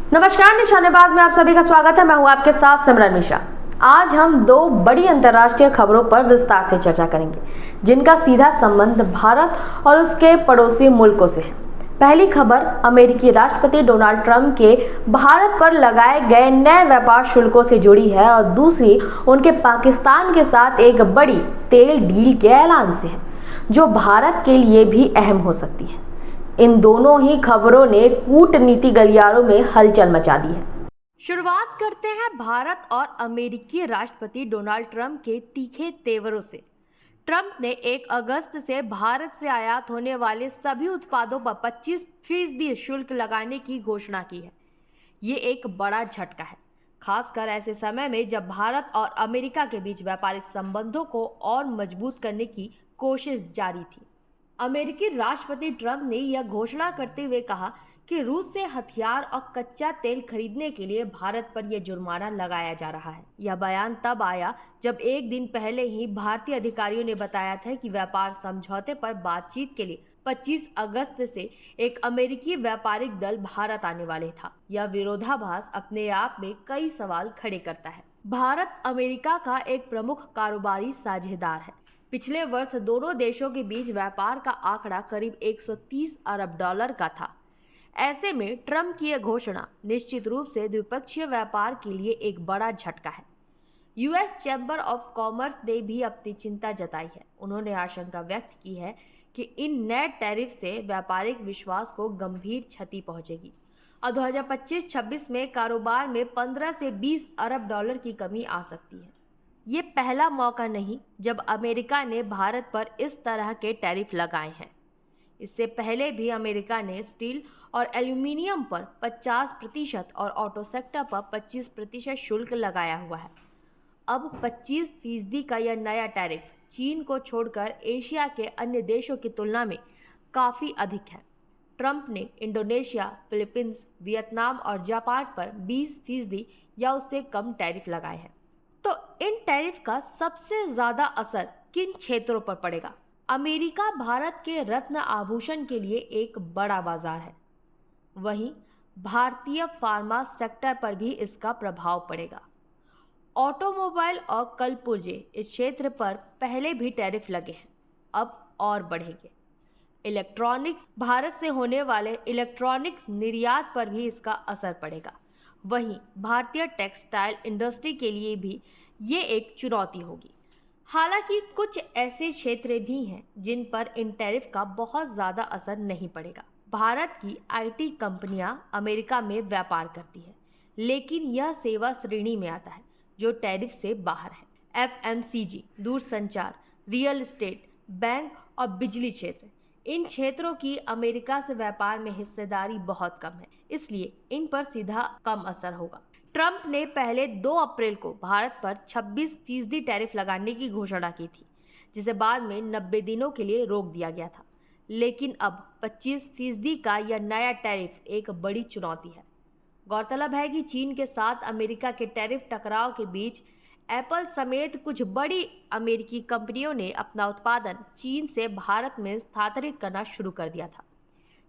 नमस्कार, निशानेबाज में आप सभी का स्वागत है। मैं हूं आपके साथ सिमरन मिश्रा। आज हम दो बड़ी अंतर्राष्ट्रीय खबरों पर विस्तार से चर्चा करेंगे, जिनका सीधा संबंध भारत और उसके पड़ोसी मुल्कों से है। पहली खबर अमेरिकी राष्ट्रपति डोनाल्ड ट्रंप के भारत पर लगाए गए नए व्यापार शुल्कों से जुड़ी है और दूसरी उनके पाकिस्तान के साथ एक बड़ी तेल डील के ऐलान से है, जो भारत के लिए भी अहम हो सकती है। इन दोनों ही खबरों ने कूटनीति गलियारों में हलचल मचा दी है। शुरुआत करते हैं भारत और अमेरिकी राष्ट्रपति डोनाल्ड ट्रंप के तीखे तेवरों से। ट्रंप ने 1 अगस्त से भारत से आयात होने वाले सभी उत्पादों पर 25% शुल्क लगाने की घोषणा की है। ये एक बड़ा झटका है, खासकर ऐसे समय में जब भारत और अमेरिका के बीच व्यापारिक संबंधों को और मजबूत करने की कोशिश जारी थी। अमेरिकी राष्ट्रपति ट्रंप ने यह घोषणा करते हुए कहा कि रूस से हथियार और कच्चा तेल खरीदने के लिए भारत पर यह जुर्माना लगाया जा रहा है। यह बयान तब आया जब एक दिन पहले ही भारतीय अधिकारियों ने बताया था कि व्यापार समझौते पर बातचीत के लिए 25 अगस्त से एक अमेरिकी व्यापारिक दल भारत आने वाले था। यह विरोधाभास अपने आप में कई सवाल खड़े करता है। भारत अमेरिका का एक प्रमुख कारोबारी साझेदार है। पिछले वर्ष दोनों देशों के बीच व्यापार का आंकड़ा करीब 130 अरब डॉलर का था। ऐसे में ट्रंप की यह घोषणा निश्चित रूप से द्विपक्षीय व्यापार के लिए एक बड़ा झटका है। यूएस चैम्बर ऑफ कॉमर्स ने भी अपनी चिंता जताई है। उन्होंने आशंका व्यक्त की है कि इन नए टैरिफ से व्यापारिक विश्वास को गंभीर क्षति पहुंचेगी और 2025-26 में कारोबार में 15 से 20 अरब डॉलर की कमी आ सकती है। ये पहला मौका नहीं जब अमेरिका ने भारत पर इस तरह के टैरिफ लगाए हैं। इससे पहले भी अमेरिका ने स्टील और एल्यूमिनियम पर 50% और ऑटो सेक्टर पर 25% शुल्क लगाया हुआ है। अब 25% का यह नया टैरिफ चीन को छोड़कर एशिया के अन्य देशों की तुलना में काफ़ी अधिक है। ट्रंप ने इंडोनेशिया, फिलीपींस, वियतनाम और जापान पर 20% या उससे कम टैरिफ लगाए हैं। तो इन टैरिफ का सबसे ज्यादा असर किन क्षेत्रों पर पड़ेगा? अमेरिका भारत के रत्न आभूषण के लिए एक बड़ा बाजार है। वहीं भारतीय फार्मा सेक्टर पर भी इसका प्रभाव पड़ेगा। ऑटोमोबाइल और कलपुर्जे इस क्षेत्र पर पहले भी टैरिफ लगे हैं, अब और बढ़ेंगे। इलेक्ट्रॉनिक्स, भारत से होने वाले इलेक्ट्रॉनिक्स निर्यात पर भी इसका असर पड़ेगा। वहीं भारतीय टेक्सटाइल इंडस्ट्री के लिए भी ये एक चुनौती होगी। हालांकि कुछ ऐसे क्षेत्र भी हैं जिन पर इन टैरिफ का बहुत ज़्यादा असर नहीं पड़ेगा। भारत की आईटी कंपनियां अमेरिका में व्यापार करती है, लेकिन यह सेवा श्रेणी में आता है जो टैरिफ से बाहर है। एफएमसीजी, दूरसंचार, रियल एस्टेट, बैंक और बिजली क्षेत्र, इन क्षेत्रों की अमेरिका से व्यापार में हिस्सेदारी बहुत कम है, इसलिए इन पर सीधा कम असर होगा। ट्रंप ने पहले 2 अप्रैल को भारत पर 26% टैरिफ लगाने की घोषणा की थी, जिसे बाद में 90 दिनों के लिए रोक दिया गया था। लेकिन अब 25% का यह नया टैरिफ एक बड़ी चुनौती है। गौरतलब है कि चीन के साथ अमेरिका के टैरिफ टकराव के बीच एप्पल समेत कुछ बड़ी अमेरिकी कंपनियों ने अपना उत्पादन चीन से भारत में स्थानांतरित करना शुरू कर दिया था।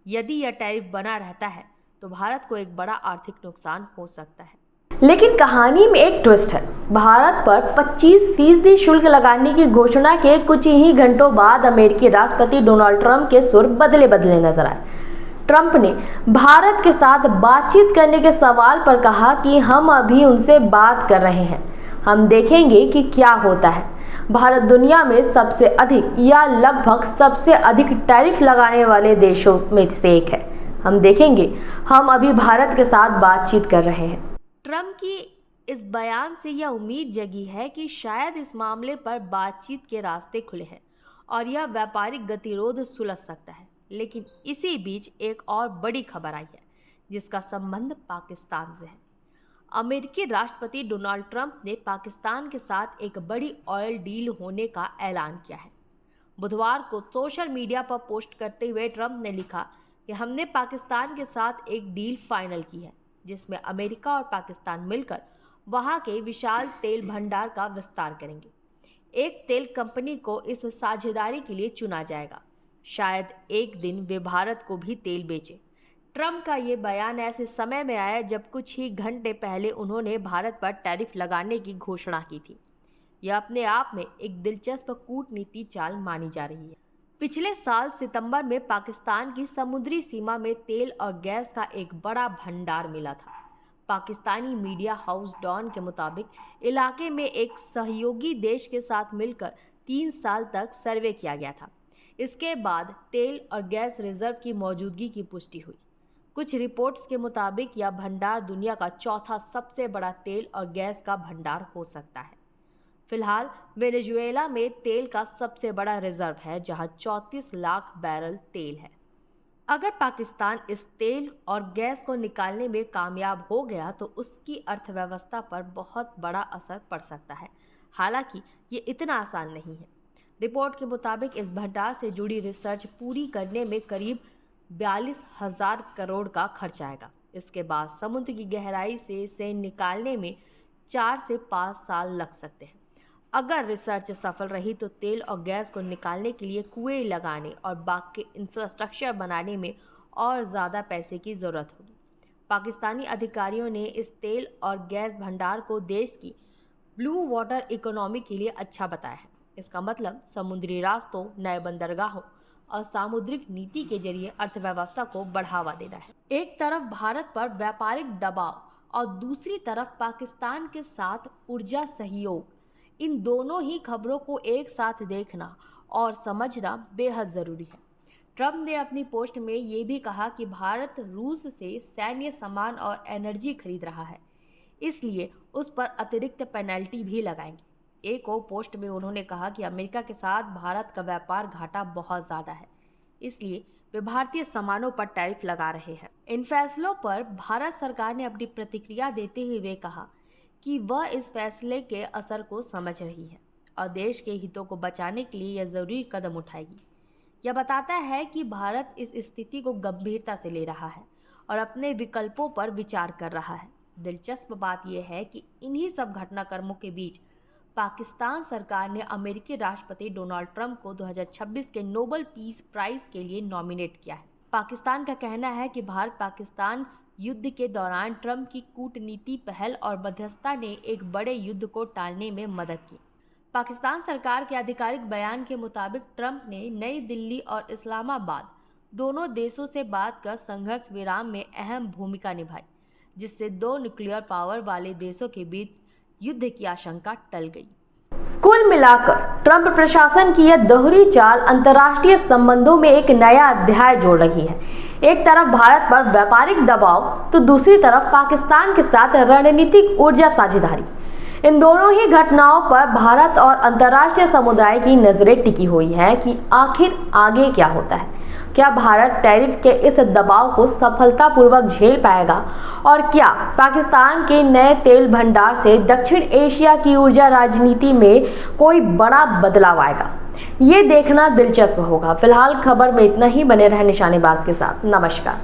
यदि यह टैरिफ बना रहता है तो भारत को एक बड़ा आर्थिक नुकसान हो सकता है। लेकिन कहानी में एक ट्विस्ट है। भारत पर 25% शुल्क लगाने की घोषणा के कुछ ही घंटों बाद अमेरिकी राष्ट्रपति डोनाल्ड ट्रंप के सुर बदले नजर आए। ट्रंप ने भारत के साथ बातचीत करने के सवाल पर कहा कि हम अभी उनसे बात कर रहे हैं, हम देखेंगे कि क्या होता है। भारत दुनिया में सबसे अधिक या लगभग सबसे अधिक टैरिफ लगाने वाले देशों में से एक है। हम देखेंगे, हम अभी भारत के साथ बातचीत कर रहे हैं। ट्रंप की इस बयान से यह उम्मीद जगी है कि शायद इस मामले पर बातचीत के रास्ते खुले हैं और यह व्यापारिक गतिरोध सुलझ सकता है। लेकिन इसी बीच एक और बड़ी खबर आई है, जिसका संबंध पाकिस्तान से है। अमेरिकी राष्ट्रपति डोनाल्ड ट्रंप ने पाकिस्तान के साथ एक बड़ी ऑयल डील होने का ऐलान किया है। बुधवार को सोशल मीडिया पर पोस्ट करते हुए ट्रंप ने लिखा कि हमने पाकिस्तान के साथ एक डील फाइनल की है, जिसमें अमेरिका और पाकिस्तान मिलकर वहां के विशाल तेल भंडार का विस्तार करेंगे। एक तेल कंपनी को इस साझेदारी के लिए चुना जाएगा। शायद एक दिन वे भारत को भी तेल बेचें। ट्रंप का ये बयान ऐसे समय में आया जब कुछ ही घंटे पहले उन्होंने भारत पर टैरिफ लगाने की घोषणा की थी। यह अपने आप में एक दिलचस्प कूटनीति चाल मानी जा रही है। पिछले साल सितंबर में पाकिस्तान की समुद्री सीमा में तेल और गैस का एक बड़ा भंडार मिला था। पाकिस्तानी मीडिया हाउस डॉन के मुताबिक इलाके में एक सहयोगी देश के साथ मिलकर 3 साल तक सर्वे किया गया था। इसके बाद तेल और गैस रिजर्व की मौजूदगी की पुष्टि हुई। कुछ रिपोर्ट्स के मुताबिक यह भंडार दुनिया का चौथा सबसे बड़ा तेल और गैस का भंडार हो सकता है। फिलहाल वेनेजुएला में तेल का सबसे बड़ा रिजर्व है, जहां 34 लाख बैरल तेल है। अगर पाकिस्तान इस तेल और गैस को निकालने में कामयाब हो गया तो उसकी अर्थव्यवस्था पर बहुत बड़ा असर पड़ सकता है। हालांकि ये इतना आसान नहीं है। रिपोर्ट के मुताबिक इस भंडार से जुड़ी रिसर्च पूरी करने में करीब 42,000 करोड़ का खर्च आएगा। इसके बाद समुद्र की गहराई से इसे निकालने में 4 से 5 साल लग सकते हैं। अगर रिसर्च सफल रही तो तेल और गैस को निकालने के लिए कुएं लगाने और बाकी इंफ्रास्ट्रक्चर बनाने में और ज़्यादा पैसे की ज़रूरत होगी। पाकिस्तानी अधिकारियों ने इस तेल और गैस भंडार को देश की ब्लू वाटर इकोनॉमी के लिए अच्छा बताया है। इसका मतलब समुद्री रास्तों, नए बंदरगाहों और सामुद्रिक नीति के जरिए अर्थव्यवस्था को बढ़ावा देना है। एक तरफ भारत पर व्यापारिक दबाव और दूसरी तरफ पाकिस्तान के साथ ऊर्जा सहयोग, इन दोनों ही खबरों को एक साथ देखना और समझना बेहद ज़रूरी है। ट्रंप ने अपनी पोस्ट में ये भी कहा कि भारत रूस से सैन्य सामान और एनर्जी खरीद रहा है, इसलिए उस पर अतिरिक्त पेनल्टी भी लगाएंगे। एक और पोस्ट में उन्होंने कहा कि अमेरिका के साथ भारत का व्यापार घाटा बहुत ज़्यादा है, इसलिए वे भारतीय सामानों पर टैरिफ लगा रहे हैं। इन फैसलों पर भारत सरकार ने अपनी प्रतिक्रिया देते हुए कहा कि वह इस फैसले के असर को समझ रही है और देश के हितों को बचाने के लिए यह ज़रूरी कदम उठाएगी। यह बताता है कि भारत इस स्थिति को गंभीरता से ले रहा है और अपने विकल्पों पर विचार कर रहा है। दिलचस्प बात यह है कि इन्हीं सब घटनाक्रमों के बीच पाकिस्तान सरकार ने अमेरिकी राष्ट्रपति डोनाल्ड ट्रंप को 2026 के नोबेल पीस प्राइज के लिए नॉमिनेट किया है। पाकिस्तान का कहना है कि भारत पाकिस्तान युद्ध के दौरान ट्रंप की कूटनीति पहल और मध्यस्थता ने एक बड़े युद्ध को टालने में मदद की। पाकिस्तान सरकार के आधिकारिक बयान के मुताबिक ट्रंप ने नई दिल्ली और इस्लामाबाद दोनों देशों से बात कर संघर्ष विराम में अहम भूमिका निभाई, जिससे 2 न्यूक्लियर पावर वाले देशों के बीच युद्ध की आशंका टल गई। कुल मिलाकर ट्रंप प्रशासन की यह दोहरी चाल अंतर्राष्ट्रीय संबंधों में एक नया अध्याय जोड़ रही है। एक तरफ भारत पर व्यापारिक दबाव तो दूसरी तरफ पाकिस्तान के साथ रणनीतिक ऊर्जा साझेदारी। इन दोनों ही घटनाओं पर भारत और अंतर्राष्ट्रीय समुदाय की नजरें टिकी हुई है कि आखिर आगे क्या होता है। क्या भारत टैरिफ के इस दबाव को सफलतापूर्वक झेल पाएगा और क्या पाकिस्तान के नए तेल भंडार से दक्षिण एशिया की ऊर्जा राजनीति में कोई बड़ा बदलाव आएगा? ये देखना दिलचस्प होगा। फिलहाल खबर में इतना ही। बने रहे निशानेबाज के साथ। नमस्कार।